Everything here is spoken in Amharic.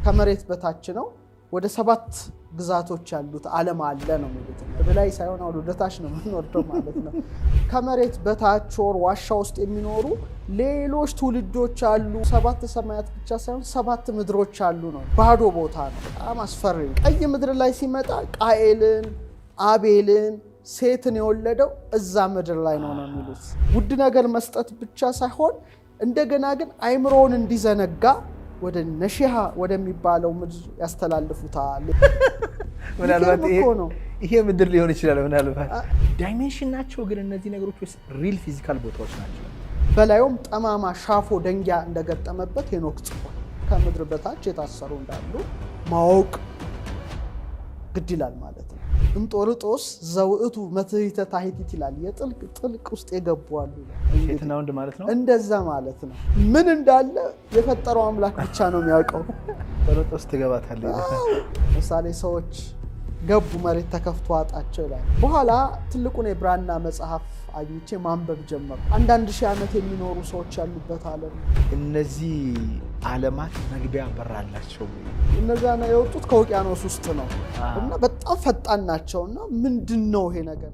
ከመሬት በታች ነው ወደ 7 ግዛቶች ያሉት ዓለም አለ ነው ማለት ነው። በላይ ሳይሆን ወደ ታች ነው የምንወርደው ማለት ነው። ከመሬት በታች ወር ዋሻ ውስጥ የሚኖሩ ሌሎች ትውልዶች አሉ። 7 ሰማያት ብቻ ሳይሆን 7 ምድሮች አሉ ነው። ባዶ ቦታ ነው። በጣም አስፈሪ። ቀይ ምድር ላይ ሲመጣ ቃኤልን፣ አቤልን፣ ሴትን የወለደው እዛ ምድር ላይ ነው የሚሉት። ውድ ነገር መስጠት ብቻ ሳይሆን እንደገና ግን አይምሮውን እንዲዘነጋ ወደ ነሺሃ ወደሚባለው ምድር ያስተላልፉታል። ምናልባት ይሄ ምድር ሊሆን ይችላል። ምናልባት ዳይሜንሽን ናቸው ግን እነዚህ ነገሮች ወይስ ሪል ፊዚካል ቦታዎች ናቸው? በላዩም ጠማማ ሻፎ ደንጊያ እንደገጠመበት ሄኖክ ጽፏል። ከምድር በታች የታሰሩ እንዳሉ ማወቅ ግድ ይላል ማለት ነው። እንጦርጦስ ዘውእቱ መትሕተ ታሕቲት ይላል። ጥልቅ ውስጥ የገቡ አሉ። ሴትና ወንድ ማለት ነው። እንደዛ ማለት ነው። ምን እንዳለ የፈጠረው አምላክ ብቻ ነው የሚያውቀው። እንጦርጦስ ትገባታለህ። ለምሳሌ ሰዎች ገቡ፣ መሬት ተከፍቶ አጣቸው ይላል። በኋላ ትልቁን የብራና መጽሐፍ አግኝቼ ማንበብ ጀመርኩ። 1000 ዓመት የሚኖሩ ሰዎች ያሉበት ዓለም። እነዚህ ዓለማት መግቢያ በር አላቸው። እነዛ ነው የወጡት ከውቅያኖስ ውስጥ ነው እና በጣም ፈጣን ናቸውና ምንድነው ይሄ ነገር?